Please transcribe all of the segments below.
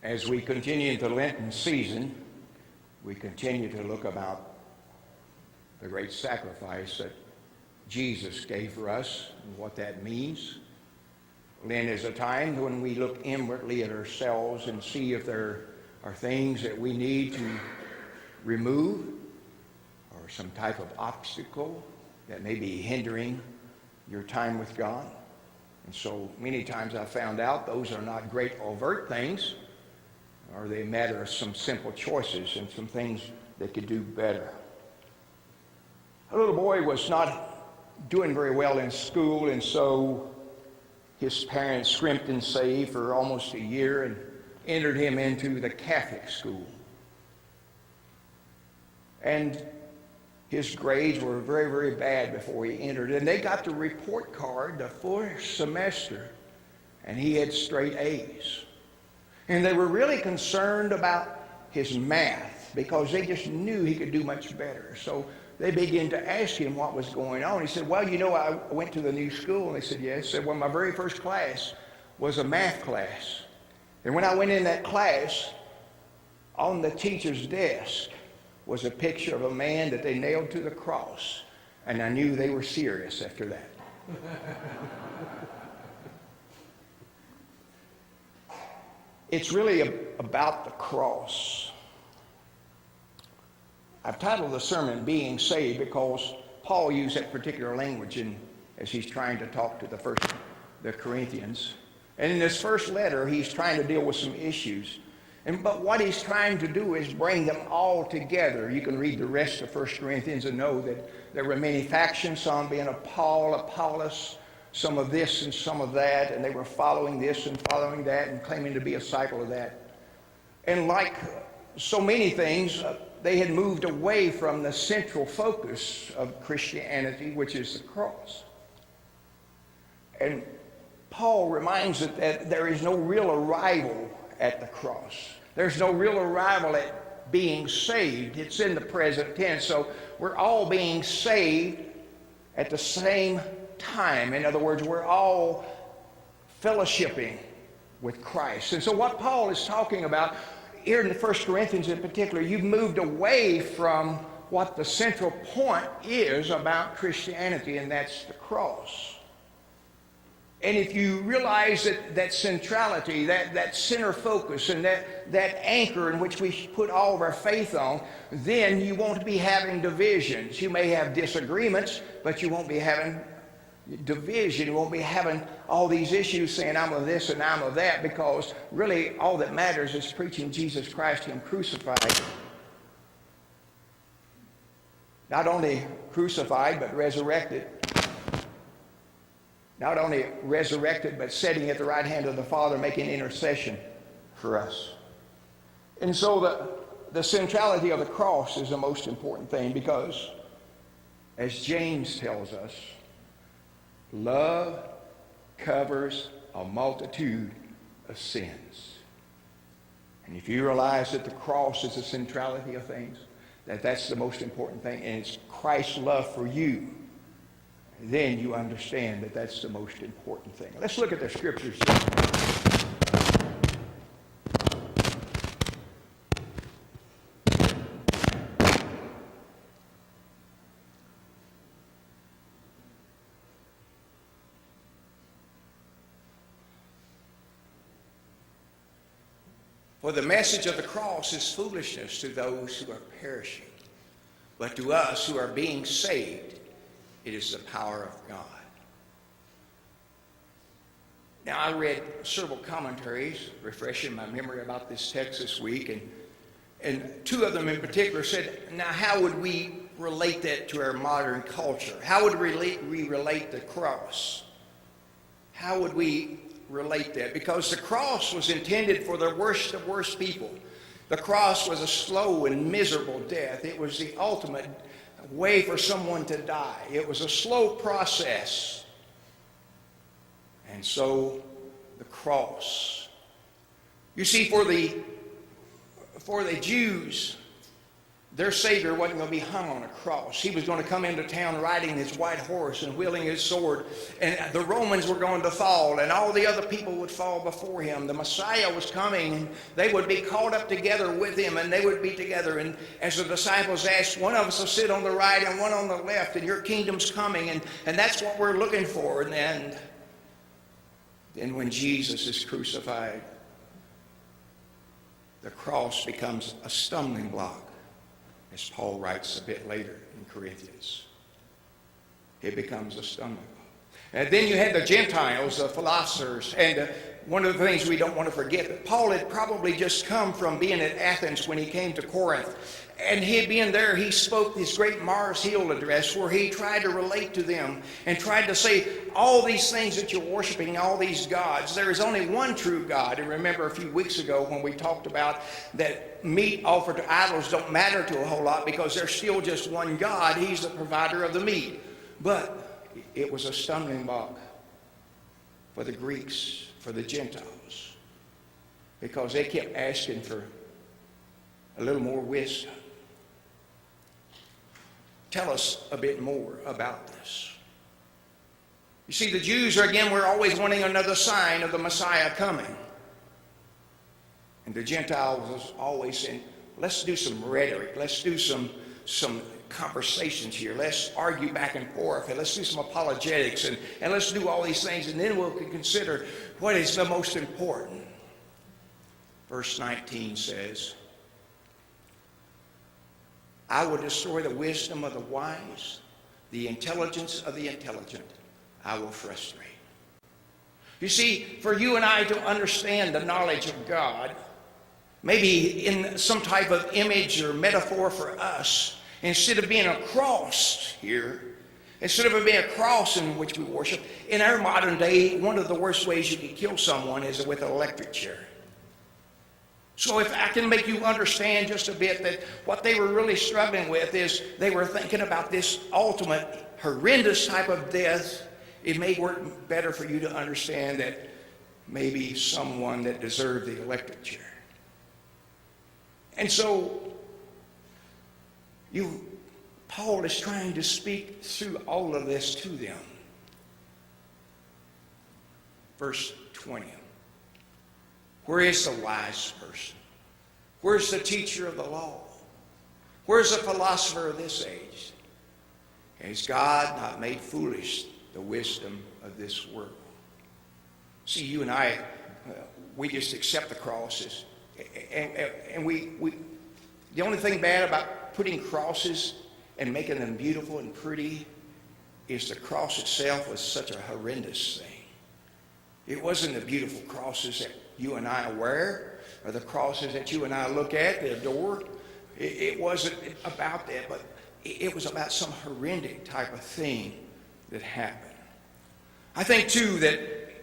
As we continue into Lenten season, we continue to look about the great sacrifice that Jesus gave for us and what that means. Lent is a time when we look inwardly at ourselves and see if there are things that we need to remove or some type of obstacle that may be hindering your time with God. And so many times I've found out those are not great overt things, or they matter of some simple choices and some things they could do better. A little boy was not doing very well in school, and so his parents scrimped and saved for almost a year and entered him into the Catholic school. And his grades were very, very bad before he entered. And they got the report card the first semester, and he had straight A's. And they were really concerned about his math because they just knew he could do much better. So they began to ask him what was going on. He said, well, you know, I went to the new school. And they said, yes. He said, well, my very first class was a math class. And when I went in that class, on the teacher's desk was a picture of a man that they nailed to the cross. And I knew they were serious after that. It's really about the cross. I've titled the sermon, Being Saved, because Paul used that particular language as he's trying to talk to the Corinthians. And in this first letter, he's trying to deal with some issues. But what he's trying to do is bring them all together. You can read the rest of 1 Corinthians and know that there were many factions, some being of Paul, Apollos, some of this and some of that, and they were following this and following that and claiming to be a disciple of that. And like so many things, they had moved away from the central focus of Christianity, which is the cross. And Paul reminds us that there is no real arrival at the cross. There's no real arrival at being saved. It's in the present tense. So we're all being saved at the same time. In other words, we're all fellowshipping with Christ. And so what Paul is talking about here in the 1 Corinthians in particular, you've moved away from what the central point is about Christianity, and that's the cross. And if you realize that centrality, that center focus, and that anchor in which we put all of our faith on, then you won't be having divisions. You may have disagreements, but you won't be having division. You won't be having all these issues saying I'm of this and I'm of that, because really all that matters is preaching Jesus Christ, Him crucified. Not only crucified, but resurrected. Not only resurrected, but sitting at the right hand of the Father, making intercession for us. And so the centrality of the cross is the most important thing, because as James tells us, love covers a multitude of sins. And if you realize that the cross is the centrality of things, that's the most important thing, and it's Christ's love for you, then you understand that that's the most important thing. Let's look at the scriptures. For the message of the cross is foolishness to those who are perishing, but to us who are being saved, it is the power of God. Now, I read several commentaries refreshing my memory about this text this week, and two of them in particular said, now how would we relate that to our modern culture? How would we relate the cross? How would we relate that? Because the cross was intended for the worst of worst people. The cross was a slow and miserable death. It was the ultimate way for someone to die. It was a slow process. And so the cross. You see, for the Jews, their Savior wasn't going to be hung on a cross. He was going to come into town riding his white horse and wielding his sword. And the Romans were going to fall, and all the other people would fall before him. The Messiah was coming, and they would be caught up together with him, and they would be together. And as the disciples asked, one of us will sit on the right and one on the left, and your kingdom's coming. And that's what we're looking for. And then when Jesus is crucified, the cross becomes a stumbling block, as Paul writes a bit later in Corinthians. It becomes a stumbling block. And then you had the Gentiles, the philosophers, and one of the things we don't want to forget, that Paul had probably just come from being at Athens when he came to Corinth. And he being there, he spoke this great Mars Hill address where he tried to relate to them and tried to say, all these things that you're worshiping, all these gods, there is only one true God. And remember a few weeks ago when we talked about that meat offered to idols don't matter to a whole lot because there's still just one God. He's the provider of the meat. But it was a stumbling block for the Greeks, for the Gentiles, because they kept asking for a little more wisdom. Tell us a bit more about this. You see, the Jews were always wanting another sign of the Messiah coming. And the Gentiles was always saying, let's do some rhetoric. Let's do some conversations here. Let's argue back and forth. And let's do some apologetics. And let's do all these things. And then we'll consider what is the most important. Verse 19 says, I will destroy the wisdom of the wise, the intelligence of the intelligent I will frustrate. You see, for you and I to understand the knowledge of God, maybe in some type of image or metaphor for us, instead of being a cross here, instead of it being a cross in which we worship, in our modern day, one of the worst ways you can kill someone is with an electric chair. So if I can make you understand just a bit that what they were really struggling with is they were thinking about this ultimate horrendous type of death, it may work better for you to understand that maybe someone that deserved the electric chair. And so Paul is trying to speak through all of this to them. Verse 20. Where is the wise person? Where's the teacher of the law? Where's the philosopher of this age? Has God not made foolish the wisdom of this world? See, you and I, we just accept the crosses. And we the only thing bad about putting crosses and making them beautiful and pretty is the cross itself was such a horrendous thing. It wasn't the beautiful crosses that you and I wear, or the crosses that you and I look at, that adore. It wasn't about that, but it was about some horrific type of thing that happened. I think, too, that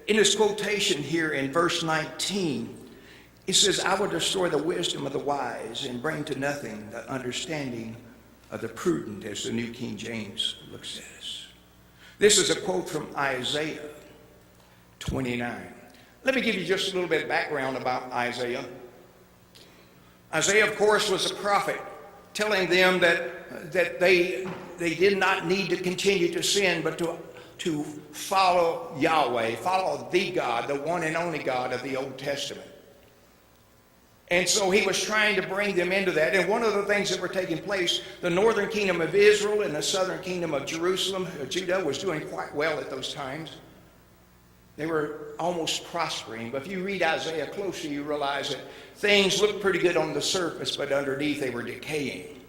in this quotation here in verse 19, it says, I will destroy the wisdom of the wise and bring to nothing the understanding of the prudent, as the New King James looks at us. This is a quote from Isaiah 29. Let me give you just a little bit of background about Isaiah. Isaiah, of course, was a prophet telling them that they did not need to continue to sin, but to follow Yahweh, follow the God, the one and only God of the Old Testament. And so he was trying to bring them into that. And one of the things that were taking place, the northern kingdom of Israel and the southern kingdom of Jerusalem, Judah, was doing quite well at those times. They were almost prospering. But if you read Isaiah closely, you realize that things looked pretty good on the surface, but underneath they were decaying.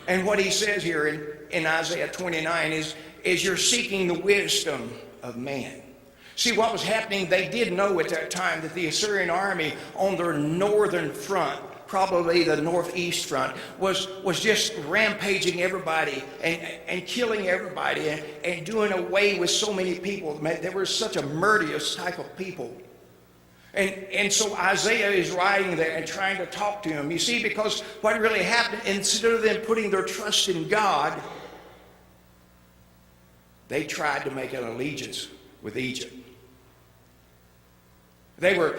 And what he says here in Isaiah 29 is you're seeking the wisdom of man. See, what was happening, they did know at that time that the Assyrian army on their northern front, probably the northeast front, was just rampaging everybody and killing everybody and doing away with so many people. They were such a murderous type of people. And so Isaiah is writing there and trying to talk to him. You see, because what really happened, instead of them putting their trust in God, they tried to make an allegiance with Egypt. They were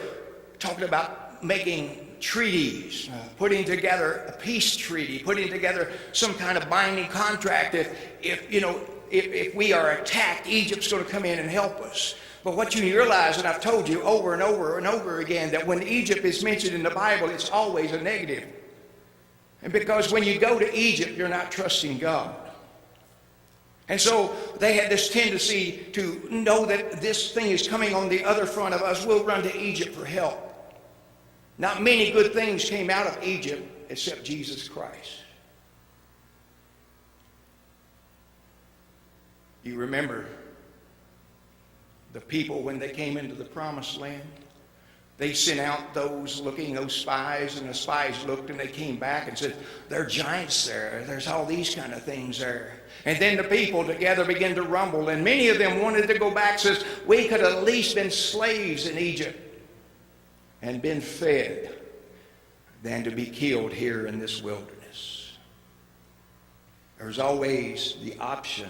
talking about making treaties, putting together a peace treaty, putting together some kind of binding contract. If we are attacked, Egypt's going to come in and help us. But what you realize, and I've told you over and over and over again, that when Egypt is mentioned in the Bible, it's always a negative. And because when you go to Egypt, you're not trusting God. And so they had this tendency to know that this thing is coming on the other front of us. We'll run to Egypt for help. Not many good things came out of Egypt except Jesus Christ. You remember the people when they came into the promised land? They sent out those spies, and the spies looked and they came back and said, there are giants there. There's all these kind of things there. And then the people together began to rumble, and many of them wanted to go back, says, we could have at least been slaves in Egypt and been fed than to be killed here in this wilderness. There's always the option,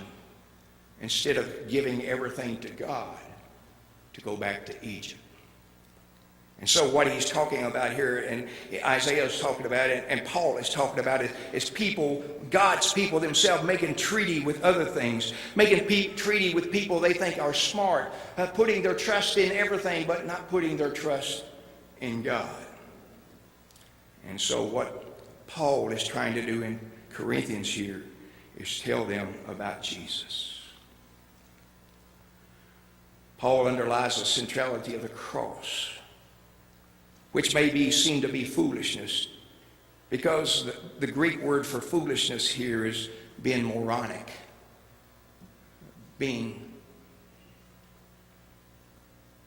instead of giving everything to God, to go back to Egypt. And so what he's talking about here, and Isaiah is talking about it, and Paul is talking about it, is people, God's people themselves, making treaty with other things, making treaty with people they think are smart, putting their trust in everything, but not putting their trust in God. And so what Paul is trying to do in Corinthians here is tell them about Jesus. Paul underlies the centrality of the cross, which may seem to be foolishness, because the Greek word for foolishness here is being moronic, being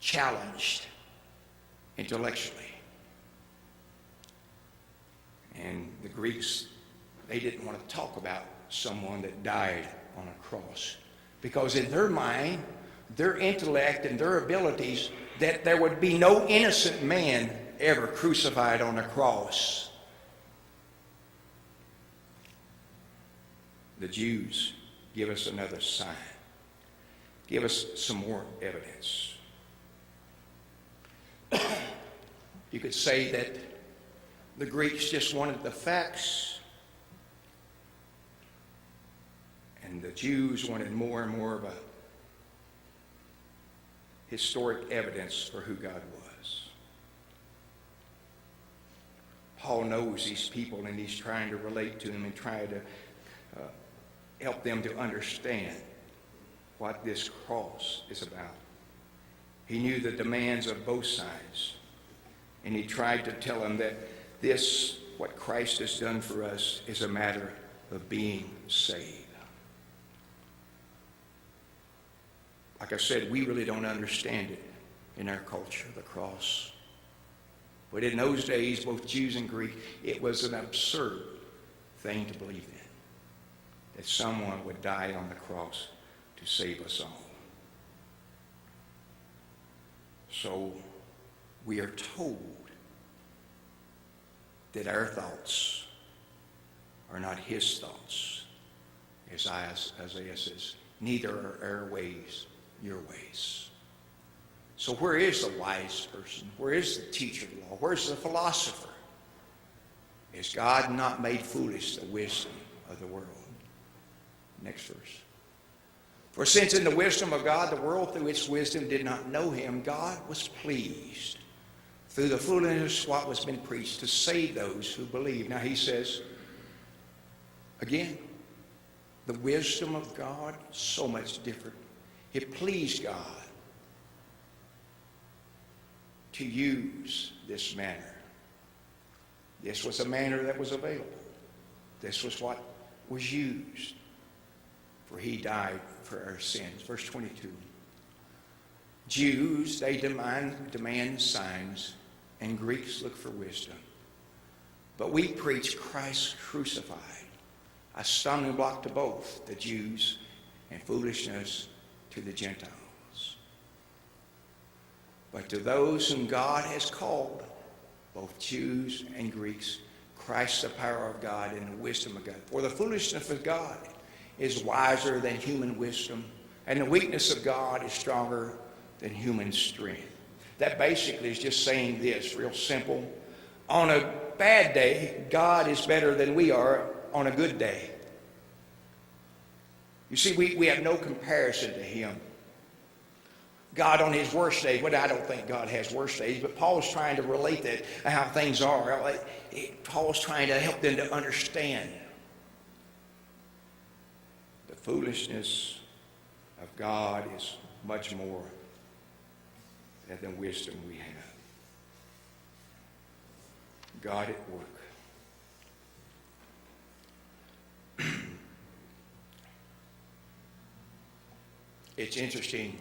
challenged intellectually. And the Greeks, they didn't want to talk about someone that died on a cross, because in their mind, their intellect and their abilities, that there would be no innocent man ever crucified on a cross. The Jews give us another sign. Give us some more evidence. You could say that the Greeks just wanted the facts, and the Jews wanted more and more of a historic evidence for who God was. Paul knows these people, and he's trying to relate to them and try to help them to understand what this cross is about. He knew the demands of both sides, and he tried to tell them that this, what Christ has done for us, is a matter of being saved. Like I said, we really don't understand it in our culture, the cross. But in those days, both Jews and Greek, it was an absurd thing to believe in, that someone would die on the cross to save us all. So we are told that our thoughts are not his thoughts. As Isaiah says, neither are our ways your ways. So where is the wise person? Where is the teacher of the law? Where's the philosopher? Is God not made foolish the wisdom of the world? Next verse. For since in the wisdom of God, the world through its wisdom did not know him, God was pleased through the foolishness of what was been preached to save those who believe. Now he says, again, the wisdom of God, so much different. It pleased God to use this manner. This was a manner that was available. This was what was used. For he died for our sins. Verse 22. Jews, they demand signs, and Greeks look for wisdom. But we preach Christ crucified, a stumbling block to both the Jews and foolishness to the Gentiles. But to those whom God has called, both Jews and Greeks, Christ the power of God and the wisdom of God. For the foolishness of God is wiser than human wisdom, and the weakness of God is stronger than human strength. That basically is just saying this, real simple. On a bad day, God is better than we are on a good day. You see, we have no comparison to him. God on his worst days, well, I don't think God has worst days, but Paul's trying to relate that, how things are. Paul's trying to help them to understand the foolishness of God is much more than the wisdom we have. God at work. It's interesting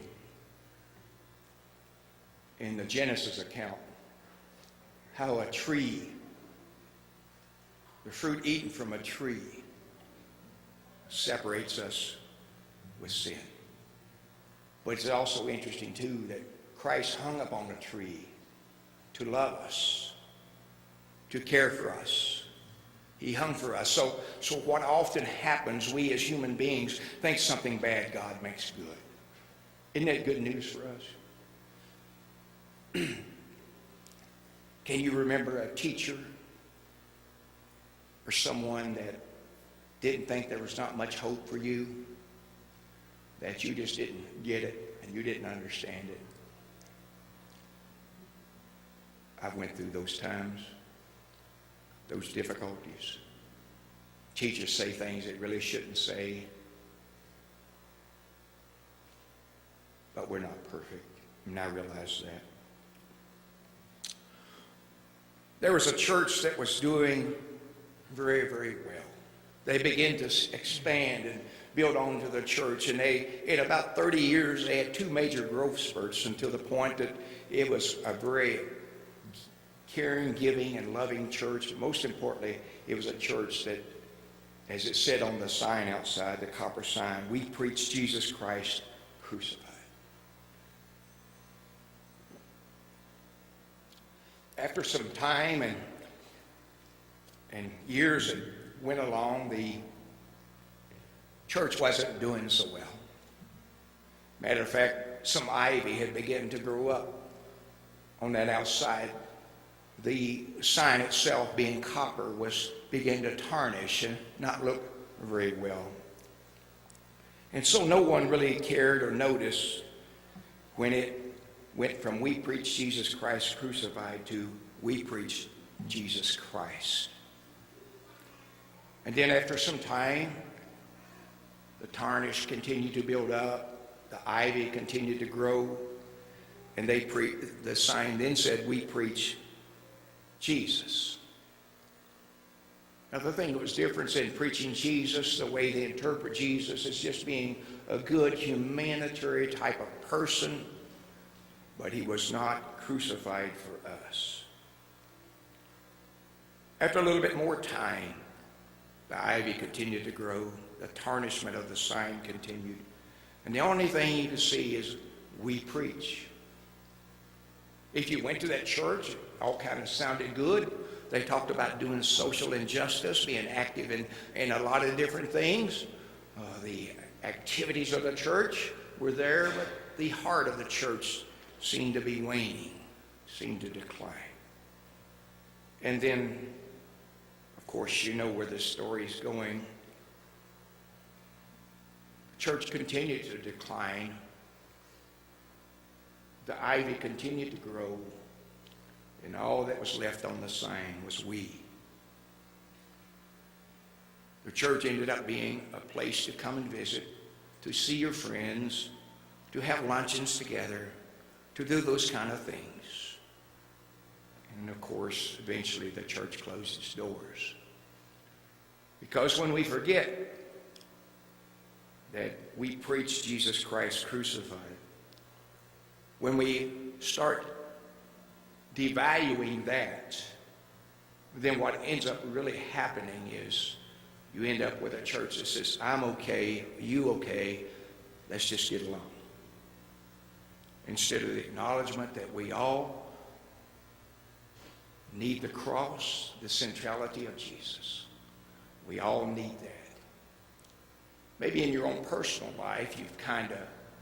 in the Genesis account how a tree, the fruit eaten from a tree, separates us with sin. But it's also interesting too that Christ hung upon a tree to love us, to care for us. He hung for us. So what often happens, we as human beings think something bad God makes good. Isn't that good news for us? Can you remember a teacher or someone that didn't think there was not much hope for you, that you just didn't get it and you didn't understand it? I've went through those times, those difficulties. Teachers say things they really shouldn't say. But we're not perfect, and I realize that. There was a church that was doing very, very well. They began to expand and build onto the church, and in about 30 years, they had 2 major growth spurts until the point that it was a very caring, giving, and loving church. And most importantly, it was a church that, as it said on the sign outside, the copper sign, we preach Jesus Christ crucified. After some time and years that went along, the church wasn't doing so well. Matter of fact, some ivy had begun to grow up on that outside. The sign itself, being copper, was beginning to tarnish and not look very well. And so no one really cared or noticed when it went from we preach Jesus Christ crucified to we preach Jesus Christ. And then after some time, the tarnish continued to build up, the ivy continued to grow, and the sign then said, we preach Jesus. Now the thing that was different in preaching Jesus, the way they interpret Jesus, is just being a good humanitarian type of person, but he was not crucified for us. After a little bit more time, the ivy continued to grow, the tarnishment of the sign continued, and the only thing you could see is we preach. If you went to that church, it all kind of sounded good. They talked about doing social injustice, being active in a lot of different things. The activities of the church were there, but the heart of the church seemed to be waning, seemed to decline. And then, of course, you know where this story is going. The church continued to decline. The ivy continued to grow, and all that was left on the sign was we. The church ended up being a place to come and visit, to see your friends, to have luncheons together, to do those kind of things. And of course, eventually the church closed its doors. Because when we forget that we preach Jesus Christ crucified, when we start devaluing that, then what ends up really happening is you end up with a church that says, I'm okay, you okay, let's just get along. Instead of the acknowledgement that we all need the cross, the centrality of Jesus. We all need that. Maybe in your own personal life, you've kind of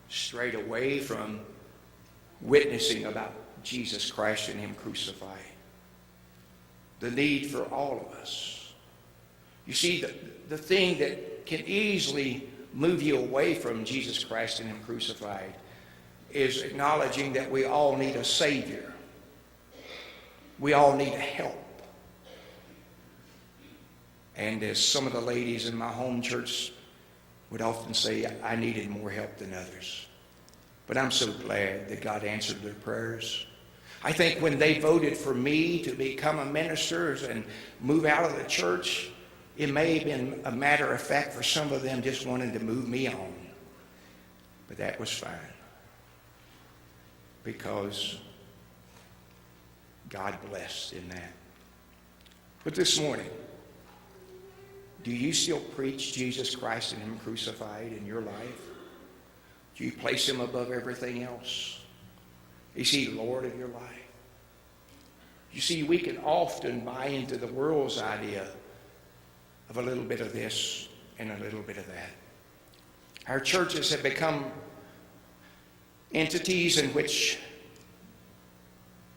strayed away from witnessing about Jesus Christ and Him crucified. the need for all of us. You see, the thing that can easily move you away from Jesus Christ and Him crucified is acknowledging that we all need a Savior. We all need help. And as some of the ladies in my home church would often say, I needed more help than others. But I'm so glad that God answered their prayers. I think when they voted for me to become a minister and move out of the church, it may have been a matter of fact for some of them just wanting to move me on. But that was fine. Because God blessed in that. But this morning, do you still preach Jesus Christ and Him crucified in your life? Do you place Him above everything else? Is He Lord of your life? You see, we can often buy into the world's idea of a little bit of this and a little bit of that. Our churches have become entities in which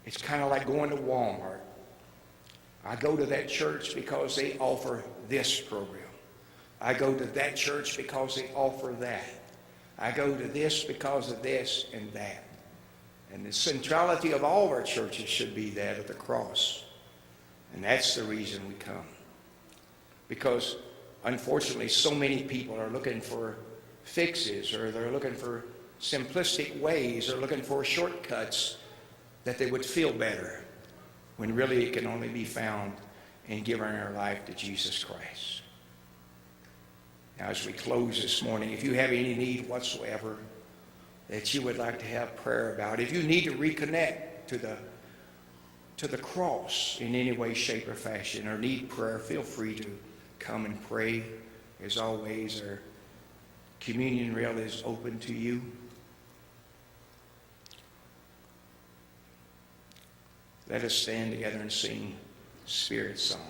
it's kind of like going to Walmart. I go to that church because they offer this program. I go to that church because they offer that. I go to this because of this and that. And the centrality of all of our churches should be that of the cross. And that's the reason we come. Because unfortunately, so many people are looking for fixes, or they're looking for simplistic ways, or looking for shortcuts that they would feel better, when really it can only be found in giving our life to Jesus Christ. Now, as we close this morning, if you have any need whatsoever that you would like to have prayer about, if you need to reconnect to the cross in any way, shape, or fashion, or need prayer, feel free to come and pray. As always, our communion rail is open to you. Let us stand together and sing Spirit Song.